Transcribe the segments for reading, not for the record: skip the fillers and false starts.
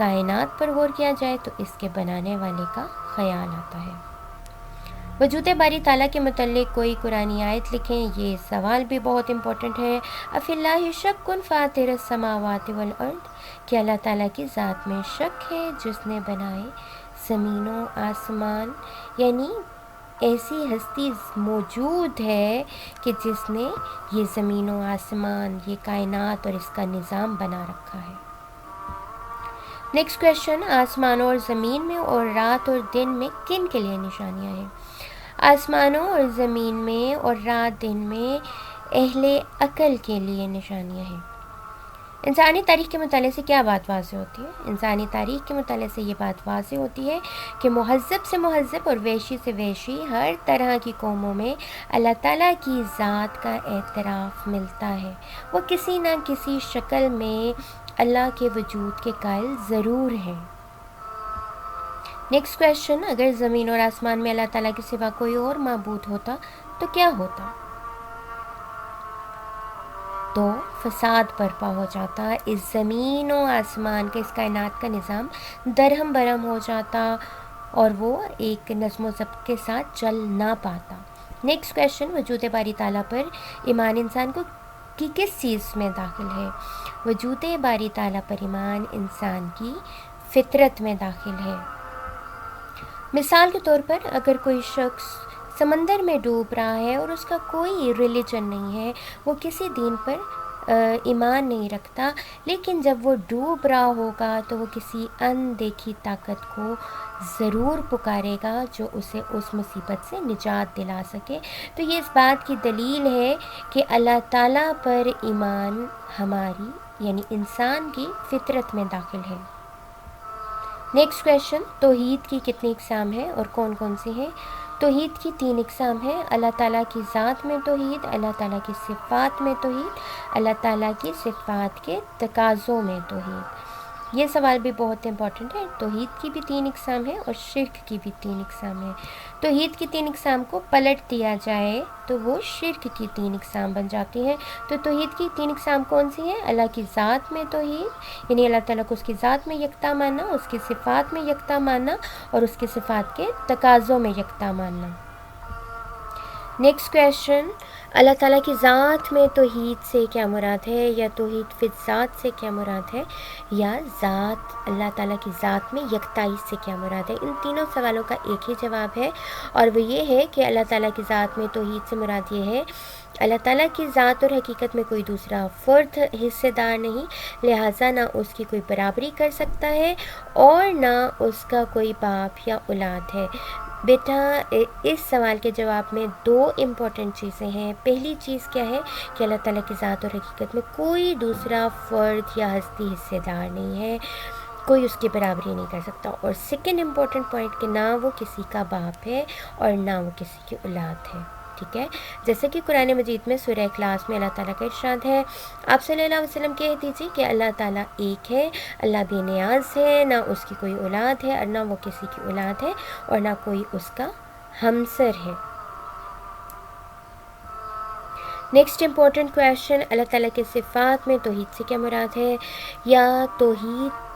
کائنات پر غور کیا جائے تو اس کے بنانے والے کا خیال آتا ہے۔ وجود باری تعالیٰ کے متعلق کوئی قرآنی آیت لکھیں۔ یہ سوال بھی بہت امپورٹنٹ ہے۔ افی اللہ شک فاطر السماوات والارض، کہ اللہ تعالیٰ کی ذات میں شک ہے جس نے بنائے زمین و آسمان، یعنی ایسی ہستی موجود ہے کہ جس نے یہ زمین و آسمان، یہ کائنات اور اس کا نظام بنا رکھا ہے۔ نیکسٹ کویشچن، آسمانوں اور زمین میں اور رات اور دن میں کن کے لیے نشانیاں ہیں؟ آسمانوں اور زمین میں اور رات دن میں اہل عقل کے لیے نشانیاں ہیں۔ انسانی تاریخ کے مطالعے سے کیا بات واضح ہوتی ہے؟ انسانی تاریخ کے مطالعے سے یہ بات واضح ہوتی ہے کہ مہذب سے مہذب اور ویشی سے ویشی ہر طرح کی قوموں میں اللہ تعالیٰ کی ذات کا اعتراف ملتا ہے۔ وہ کسی نہ کسی شکل میں اللہ کے وجود کے قائل ضرور ہیں۔ نیکسٹ کویشچن، اگر زمین اور آسمان میں اللہ تعالیٰ کے سوا کوئی اور معبود ہوتا تو کیا ہوتا؟ تو فساد برپا ہو جاتا، اس زمین و آسمان کے، اس کائنات کا نظام درہم برہم ہو جاتا اور وہ ایک نظم و ضبط کے ساتھ چل نہ پاتا۔ نیکسٹ کویشچن، وجود باری تعالیٰ پر ایمان انسان کو کی کس چیز میں داخل ہے؟ وجود باری تعالیٰ پر ایمان انسان کی فطرت میں داخل ہے۔ مثال کے طور پر اگر کوئی شخص سمندر میں ڈوب رہا ہے اور اس کا کوئی ریلیجن نہیں ہے، وہ کسی دین پر ایمان نہیں رکھتا، لیکن جب وہ ڈوب رہا ہوگا تو وہ کسی اندیکھی طاقت کو ضرور پکارے گا جو اسے اس مصیبت سے نجات دلا سکے۔ تو یہ اس بات کی دلیل ہے کہ اللہ تعالیٰ پر ایمان ہماری یعنی انسان کی فطرت میں داخل ہے۔ نیکسٹ کویشچن، توحید کی کتنی اقسام ہیں اور کون کون سی ہیں؟ توحید کی 3 اقسام ہیں۔ اللہ تعالیٰ کی ذات میں توحید، اللہ تعالیٰ کی صفات میں توحید، اللہ تعالیٰ کی صفات کے تقاضوں میں توحید۔ یہ سوال بھی بہت امپورٹنٹ ہے۔ توحید کی بھی 3 اقسام ہیں اور شرک کی بھی 3 اقسام ہیں۔ توحید کی 3 اقسام کو پلٹ دیا جائے تو وہ شرک کی 3 اقسام بن جاتی ہیں۔ تو توحید کی 3 اقسام کون سی ہیں؟ اللہ کی ذات میں توحید، یعنی اللہ تعالیٰ کو اس کی ذات میں یکتا ماننا، اس کی صفات میں یکتا ماننا اور اس کی صفات کے تقاضوں میں یکتا ماننا۔ نیکسٹ کویشچن، اللہ تعالیٰ کی ذات میں توحید سے کیا مراد ہے؟ یا توحید فی ذات سے کیا مراد ہے؟ یا ذات اللہ تعالیٰ کی ذات میں یکتائی سے کیا مراد ہے؟ ان تینوں سوالوں کا ایک ہی جواب ہے، اور وہ یہ ہے کہ اللہ تعالیٰ کی ذات میں توحید سے مراد یہ ہے اللہ تعالیٰ کی ذات اور حقیقت میں کوئی دوسرا فرد حصے دار نہیں، لہٰذا نہ اس کی کوئی برابری کر سکتا ہے اور نہ اس کا کوئی باپ یا اولاد ہے۔ بیٹا، اس سوال کے جواب میں 2 امپورٹنٹ چیزیں ہیں۔ پہلی چیز کیا ہے کہ اللہ تعالیٰ کی ذات اور حقیقت میں کوئی دوسرا فرد یا ہستی حصے دار نہیں ہے، کوئی اس کی برابری نہیں کر سکتا۔ اور سیکنڈ امپورٹنٹ پوائنٹ کہ نہ وہ کسی کا باپ ہے اور نہ وہ کسی کی اولاد ہے، ٹھیک ہے؟ جیسے کہ قرآن مجید میں سورہ اخلاص میں اللہ تعالیٰ کا ارشاد ہے، آپ صلی اللہ علیہ وسلم کہہ دیجیے کہ اللہ تعالیٰ ایک ہے، اللہ بے نیاز ہے، نہ اس کی کوئی اولاد ہے اور نہ وہ کسی کی اولاد ہے اور نہ کوئی اس کا ہمسر ہے۔ نیکسٹ امپورٹنٹ کویشچن، اللہ تعالیٰ کے صفات میں توحید سے کیا مراد ہے؟ یا توحید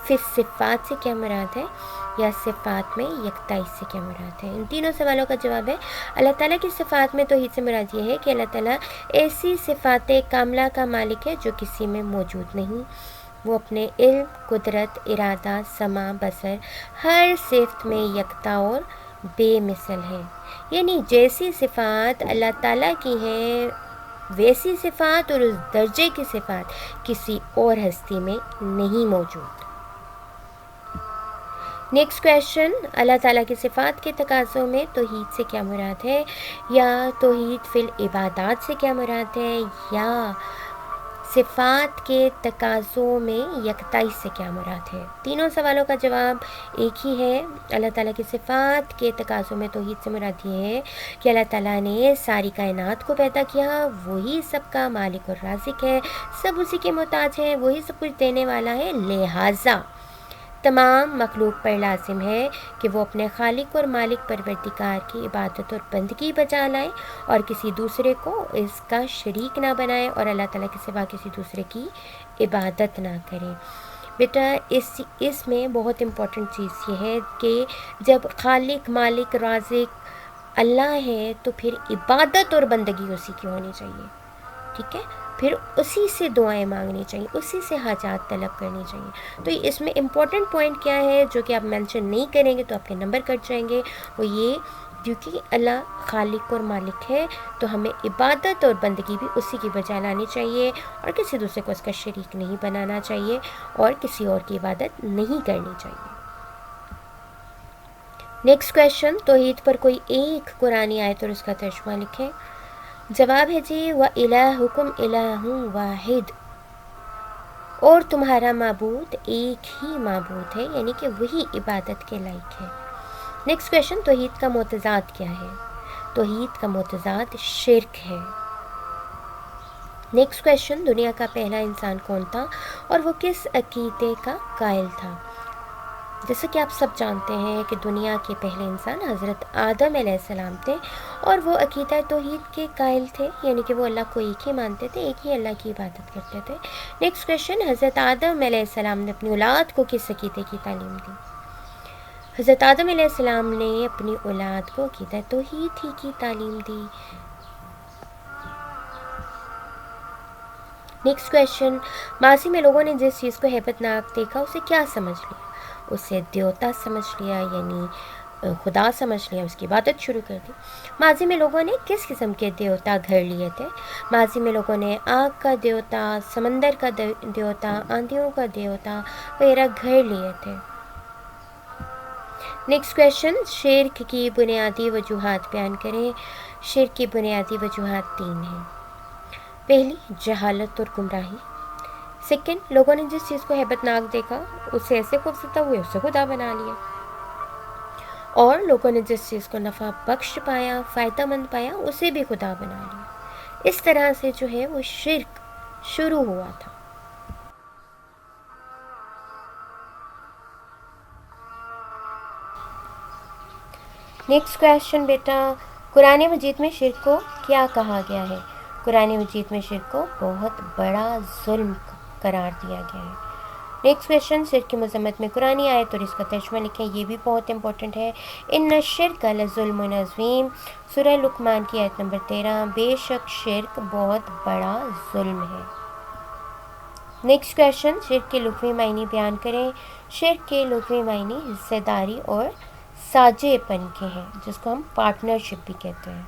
فی صفات سے کیا مراد ہے؟ یا صفات میں یکتائی سے کیا مراد ہے؟ ان تینوں سوالوں کا جواب ہے اللہ تعالیٰ کی صفات میں توحید سے مراد یہ ہے کہ اللہ تعالیٰ ایسی صفات کاملہ کا مالک ہے جو کسی میں موجود نہیں۔ وہ اپنے علم، قدرت، ارادہ، سمع، بصر ہر صفت میں یکتا اور بے مثل ہے، یعنی جیسی صفات اللہ تعالیٰ کی ہیں ویسی صفات اور اس درجے کی صفات کسی اور ہستی میں نہیں موجود۔ نیکسٹ کویشچن، اللہ تعالیٰ کی صفات کے تقاضوں میں توحید سے کیا مراد ہے؟ یا توحید فی العبادات سے کیا مراد ہے؟ یا صفات کے تقاضوں میں یکتائی سے کیا مراد ہے؟ تینوں سوالوں کا جواب ایک ہی ہے۔ اللہ تعالیٰ کی صفات کے تقاضوں میں توحید سے مراد یہ ہے کہ اللہ تعالیٰ نے ساری کائنات کو پیدا کیا، وہی سب کا مالک اور رازق ہے، سب اسی کے محتاج ہے، وہی سب کچھ دینے والا ہے، لہٰذا تمام مخلوق پر لازم ہے کہ وہ اپنے خالق اور مالک پروردگار کی عبادت اور بندگی بجا لائے اور کسی دوسرے کو اس کا شریک نہ بنائے اور اللہ تعالیٰ کے سوا کسی دوسرے کی عبادت نہ کرے۔ بیٹا اس میں بہت امپورٹنٹ چیز یہ ہے کہ جب خالق مالک رازق اللہ ہے تو پھر عبادت اور بندگی اسی کی ہونی چاہیے، ٹھیک ہے، پھر اسی سے دعائیں مانگنی چاہیے، اسی سے حاجات طلب کرنی چاہیے۔ تو اس میں امپورٹنٹ پوائنٹ کیا ہے جو کہ آپ مینشن نہیں کریں گے تو آپ کے نمبر کٹ جائیں گے، وہ یہ کیونکہ اللہ خالق اور مالک ہے تو ہمیں عبادت اور بندگی بھی اسی کی بجا لانی چاہیے اور کسی دوسرے کو اس کا شریک نہیں بنانا چاہیے اور کسی اور کی عبادت نہیں کرنی چاہیے۔ نیکسٹ کویشچن، توحید پر کوئی ایک قرآنی آیت اور اس کا ترجمہ لکھیں۔ جواب ہے جی وَإِلَٰهُكُمْ إِلَٰهٌ وَاحِدٌ، اور تمہارا معبود ایک ہی معبود ہے، یعنی کہ وہی عبادت کے لائق ہے۔ نیکسٹ کویشچن، توحید کا متضاد کیا ہے؟ توحید کا متضاد شرک ہے۔ نیکسٹ کویشچن، دنیا کا پہلا انسان کون تھا اور وہ کس عقیدے کا قائل تھا؟ جیسے کہ آپ سب جانتے ہیں کہ دنیا کے پہلے انسان حضرت آدم علیہ السلام تھے اور وہ عقیدہ توحید کے قائل تھے، یعنی کہ وہ اللہ کو ایک ہی مانتے تھے، ایک ہی اللہ کی عبادت کرتے تھے۔ نیکسٹ کویشچن، حضرت آدم علیہ السلام نے اپنی اولاد کو کس عقیدے کی تعلیم دی؟ حضرت آدم علیہ السلام نے اپنی اولاد کو عقیدہ توحید ہی کی تعلیم دی۔ نیکسٹ کویشچن، ماضی میں لوگوں نے جس چیز کو ہیبت ناک دیکھا اسے کیا سمجھ لیا؟ اسے دیوتا سمجھ لیا، یعنی خدا سمجھ لیا، اس کی عبادت شروع کر دی۔ ماضی میں لوگوں نے کس قسم کے دیوتا گھر لیے تھے؟ ماضی میں لوگوں نے آگ کا دیوتا، سمندر کا دیوتا، آندھیوں کا دیوتا وغیرہ گھر لیے تھے۔ نیکسٹ کویشچن، شرک کی بنیادی وجوہات بیان کریں۔ شرک کی بنیادی وجوہات 3 ہیں۔ پہلی، جہالت اور گمراہی۔ سیکنڈ، لوگوں نے جس چیز کو ہیبت ناک دیکھا اسے ایسے خوفزدہ ہوئے اسے خدا بنا لیا، اور لوگوں نے جس چیز کو نفع بخش پایا، فائدہ مند پایا، اسے بھی خدا بنا لیا۔ اس طرح سے جو ہے وہ شرک شروع ہوا تھا۔ نیکسٹ کویشچن بیٹا، قرآن مجید میں شرک کو کیا کہا گیا ہے؟ قرآن مجید میں شرک کو بہت بڑا ظلم قرار دیا گیا ہے۔ نیکسٹ کویشچن، شرک کی مذمت میں قرآنی آیت اور اس کا ترجمہ لکھیں، یہ بھی بہت امپورٹنٹ ہے۔ ان الشرک لظلم عظیم، سورہ لقمان کی آیت نمبر 13، بے شک شرک بہت بڑا ظلم ہے۔ نیکسٹ کویشچن، شرک کے لغوی معنی بیان کریں۔ شرک کے لغوی معنی حصہ داری اور ساجھے پن کے ہیں، جس کو ہم پارٹنرشپ بھی کہتے ہیں۔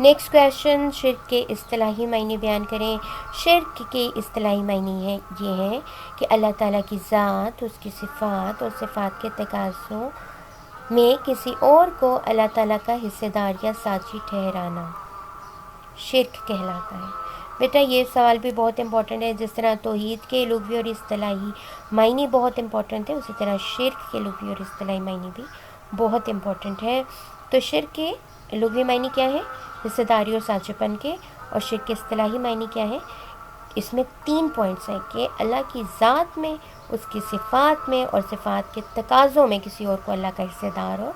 نیکسٹ کویشچن، شرک کے اصطلاحی معنی بیان کریں۔ شرک کے اصطلاحی معنی یہ ہے کہ اللہ تعالیٰ کی ذات، اس کی صفات اور صفات کے تقاضوں میں کسی اور کو اللہ تعالیٰ کا حصہ دار یا ساجی ٹھہرانا شرک کہلاتا ہے۔ بیٹا یہ سوال بھی بہت امپورٹنٹ ہے، جس طرح توحید کے لغوی اور اصطلاحی معنی بہت امپورٹنٹ ہے، اسی طرح شرک کے لغوی اور اصطلاحی معنی بھی بہت امپورٹنٹ ہے۔ تو شرک کے لغوی معنی کیا ہے؟ حصہ داری اور ساجھے پن کے، اور شرک کے اصطلاحی معنی کیا ہے؟ اس میں 3 پوائنٹس ہیں کہ اللہ کی ذات میں، اس کی صفات میں اور صفات کے تقاضوں میں کسی اور کو اللہ کا حصہ دار اور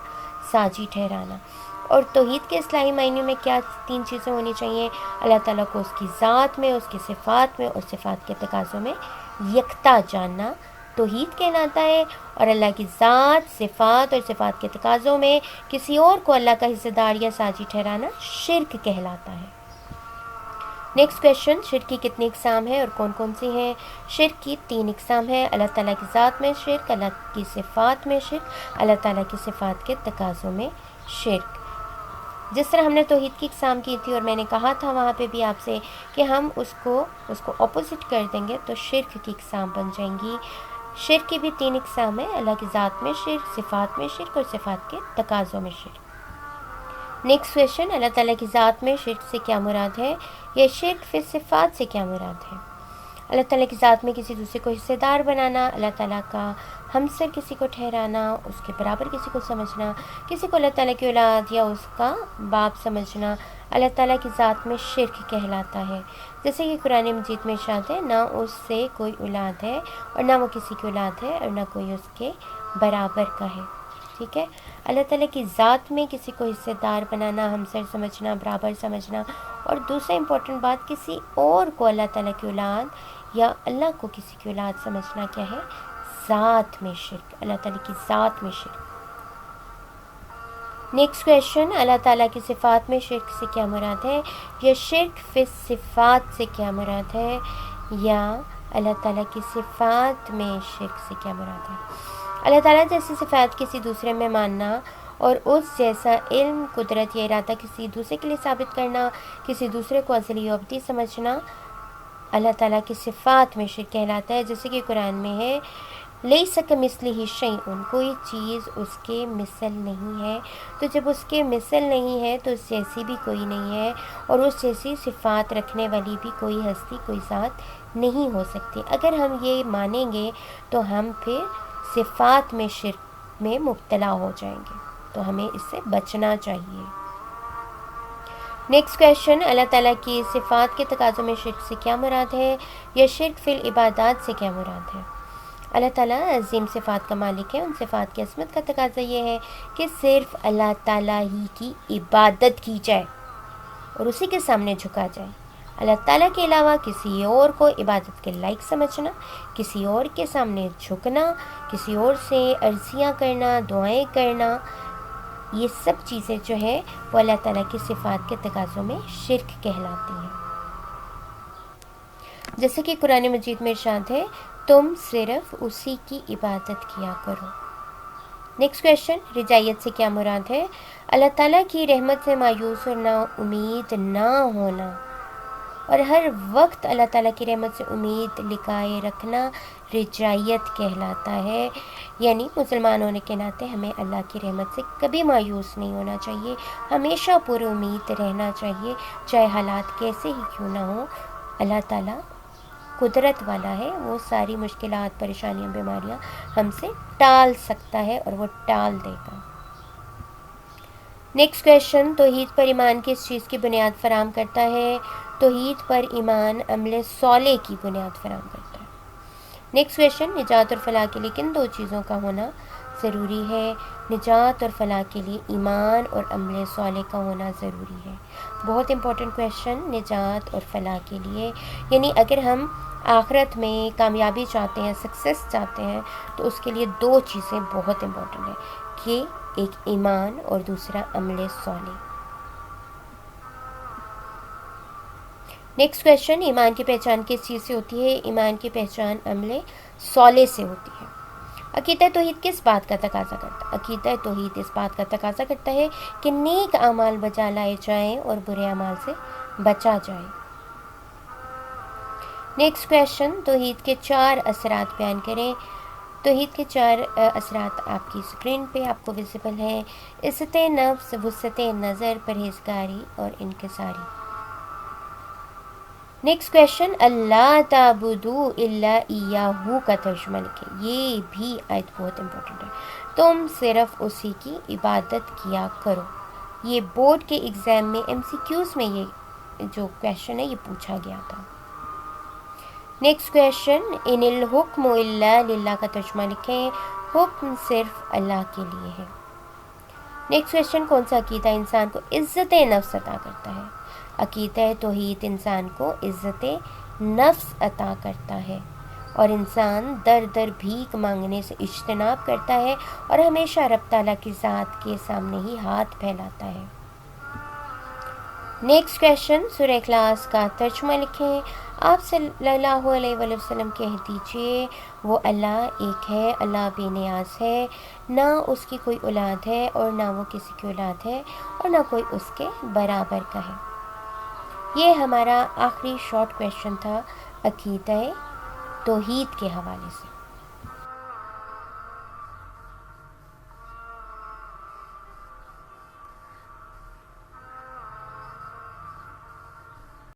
ساجی ٹھہرانا۔ اور توحید کے اصطلاحی معنی میں کیا 3 چیزیں ہونی چاہیے؟ اللہ تعالیٰ کو اس کی ذات میں، اس کی صفات میں اور صفات کے تقاضوں میں یکتا جاننا توحید کہلاتا ہے، اور اللہ کی ذات، صفات اور صفات کے تقاضوں میں کسی اور کو اللہ کا حصہ دار یا ساجی ٹھہرانا شرک کہلاتا ہے۔ نیکسٹ کویشچن، شرک کی کتنی اقسام ہیں اور کون کون سی ہیں؟ شرک کی 3 اقسام ہیں۔ اللہ تعالیٰ کی ذات میں شرک، اللہ کی صفات میں شرک، اللہ تعالیٰ کی صفات کے تقاضوں میں شرک۔ جس طرح ہم نے توحید کی اقسام کی تھی اور میں نے کہا تھا وہاں پہ بھی آپ سے کہ ہم اس کو اپوزٹ کر دیں گے تو شرک کی اقسام بن جائیں گی۔ شرک کی بھی 3 اقسام ہیں، اللہ کی ذات میں شرک، صفات میں شرک اور صفات کے تقاضوں میں شرک۔ نیکسٹ کویشچن، اللہ تعالیٰ کی ذات میں شرک سے کیا مراد ہے؟ یا شرک فی صفات سے کیا مراد ہے؟ اللہ تعالیٰ کی ذات میں کسی دوسرے کو حصہ دار بنانا، اللہ تعالیٰ کا ہمسر کسی کو ٹھہرانا، اس کے برابر کسی کو سمجھنا، کسی کو اللہ تعالیٰ کی اولاد یا اس کا باپ سمجھنا، اللہ تعالیٰ کی ذات میں شرک کہلاتا ہے۔ جیسے کہ قرآن مجید میں ارشاد ہے، نہ اس سے کوئی اولاد ہے اور نہ وہ کسی کی اولاد ہے اور نہ کوئی اس کے برابر کا ہے، ٹھیک ہے۔ اللہ تعالیٰ کی ذات میں کسی کو حصہ دار بنانا، ہمسر سمجھنا، برابر سمجھنا، اور دوسرا امپورٹنٹ بات، کسی اور کو اللہ تعالیٰ کی اولاد یا اللہ کو کسی کی اولاد سمجھنا کیا ہے؟ ذات میں شرک، اللہ تعالیٰ کی ذات میں شرک۔ نیکسٹ کویشچن، اللہ تعالیٰ کی صفات میں شرک سے کیا مراد ہے؟ یا شرک فی صفات سے کیا مراد ہے؟ یا اللہ تعالیٰ کی صفات میں شرک سے کیا مراد ہے؟ اللہ تعالیٰ جیسی صفات کسی دوسرے میں ماننا اور اس جیسا علم، قدرت یا ارادہ کسی دوسرے کے لیے ثابت کرنا، کسی دوسرے کو ازلی و ابدی سمجھنا اللہ تعالیٰ کی صفات میں شرک کہلاتا ہے، جیسے کہ قرآن میں ہے لیس کمثلہ شیء، کوئی چیز اس کے مثل نہیں ہے۔ تو جب اس کے مثل نہیں ہے تو اس جیسی بھی کوئی نہیں ہے، اور اس جیسی صفات رکھنے والی بھی کوئی ہستی، کوئی ذات نہیں ہو سکتی۔ اگر ہم یہ مانیں گے تو ہم پھر صفات میں شرک میں مبتلا ہو جائیں گے، تو ہمیں اس سے بچنا چاہیے۔ نیکسٹ کویشچن، اللہ تعالیٰ کی صفات کے تقاضوں میں شرک سے کیا مراد ہے؟ یا شرک فی العبادات سے کیا مراد ہے؟ اللہ تعالیٰ عظیم صفات کا مالک ہے، ان صفات کی عظمت کا تقاضا یہ ہے کہ صرف اللہ تعالیٰ ہی کی عبادت کی جائے اور اسی کے سامنے جھکا جائے۔ اللہ تعالیٰ کے علاوہ کسی اور کو عبادت کے لائق سمجھنا، کسی اور کے سامنے جھکنا، کسی اور سے عرضیاں کرنا، دعائیں کرنا، یہ سب چیزیں جو ہے وہ اللہ تعالیٰ کی صفات کے تقاضوں میں شرک کہلاتی ہیں۔ جیسے کہ قرآن مجید میں ارشاد ہے تم صرف اسی کی عبادت کیا کرو۔ نیکسٹ کویشچن، رجائیت سے کیا مراد ہے؟ اللہ تعالیٰ کی رحمت سے مایوس اور نا امید نہ ہونا، اور ہر وقت اللہ تعالیٰ کی رحمت سے امید لگائے رکھنا رجائیت کہلاتا ہے۔ یعنی مسلمان ہونے کے ناطے ہمیں اللہ کی رحمت سے کبھی مایوس نہیں ہونا چاہیے، ہمیشہ پر امید رہنا چاہیے، چاہے حالات کیسے ہی کیوں نہ ہوں۔ اللہ تعالیٰ قدرت والا ہے، وہ ساری مشکلات، پریشانیاں، بیماریاں ہم سے ٹال سکتا ہے اور وہ ٹال دے گا۔ نیکسٹ کویشچن، توحید پر ایمان کس چیز کی بنیاد فراہم کرتا ہے؟ توحید پر ایمان عمل صالح کی بنیاد فراہم کرتا ہے۔ نیکسٹ کویشچن، نجات اور فلاح کے لیے کن دو چیزوں کا ہونا ضروری ہے؟ نجات اور فلاح کے لیے ایمان اور عمل صالح کا ہونا ضروری ہے۔ بہت امپورٹنٹ کویشچن، نجات اور فلاح کے لیے، یعنی اگر ہم آخرت میں کامیابی چاہتے ہیں، سکسیس چاہتے ہیں، تو اس کے لیے دو چیزیں بہت امپورٹنٹ ہیں کہ ایک ایمان اور دوسرا عمل صالح۔ نیکسٹ کویشچن، ایمان کی پہچان کس چیز سے ہوتی ہے؟ ایمان کی پہچان عمل صالح سے ہوتی ہے۔ عقیدہ توحید کس بات کا تقاضا کرتا ہے؟ عقیدہ توحید اس بات کا تقاضا کرتا ہے کہ نیک اعمال بجا لائے جائیں اور برے اعمال سے بچا جائے۔ نیکسٹ کویشچن، توحید کے 4 اثرات بیان کریں۔ توحید کے 4 اثرات آپ کی اسکرین پہ آپ کو ویزیبل ہیں۔ عزت نفس، وسعت نظر، پرہیزگاری اور انکساری۔ نیکسٹ کویشچن، اللہ تعبدوا الا ایاہ کا ترجمہ لکھیں۔ یہ بھی آیت بہت امپورٹنٹ ہے، تم صرف اسی کی عبادت کیا کرو۔ یہ بورڈ کے ایگزام میں MCQs میں یہ جو کویشچن ہے یہ پوچھا گیا تھا۔ نیکسٹ کویشچن، ان الحکم الا للہ کا ترجمہ لکھیں۔ حکم صرف اللہ کے لیے ہے۔ نیکسٹ کویشچن، کون سا عقیدہ انسان کو عزت نفس عطا کرتا ہے؟ عقیدہ توحید انسان کو عزت نفس عطا کرتا ہے، اور انسان در در بھیک مانگنے سے اجتناب کرتا ہے اور ہمیشہ رب تعالیٰ کی ذات کے سامنے ہی ہاتھ پھیلاتا ہے۔ نیکسٹ کویشچن، سورہ اخلاص کا ترجمہ لکھیں۔ آپ صلی اللہ علیہ وآلہ وسلم کہہ دیجئے وہ اللہ ایک ہے، اللہ بے نیاز ہے، نہ اس کی کوئی اولاد ہے اور نہ وہ کسی کی اولاد ہے اور نہ کوئی اس کے برابر کا ہے۔ یہ ہمارا آخری شارٹ کویشچن تھا عقیدہ توحید کے حوالے سے۔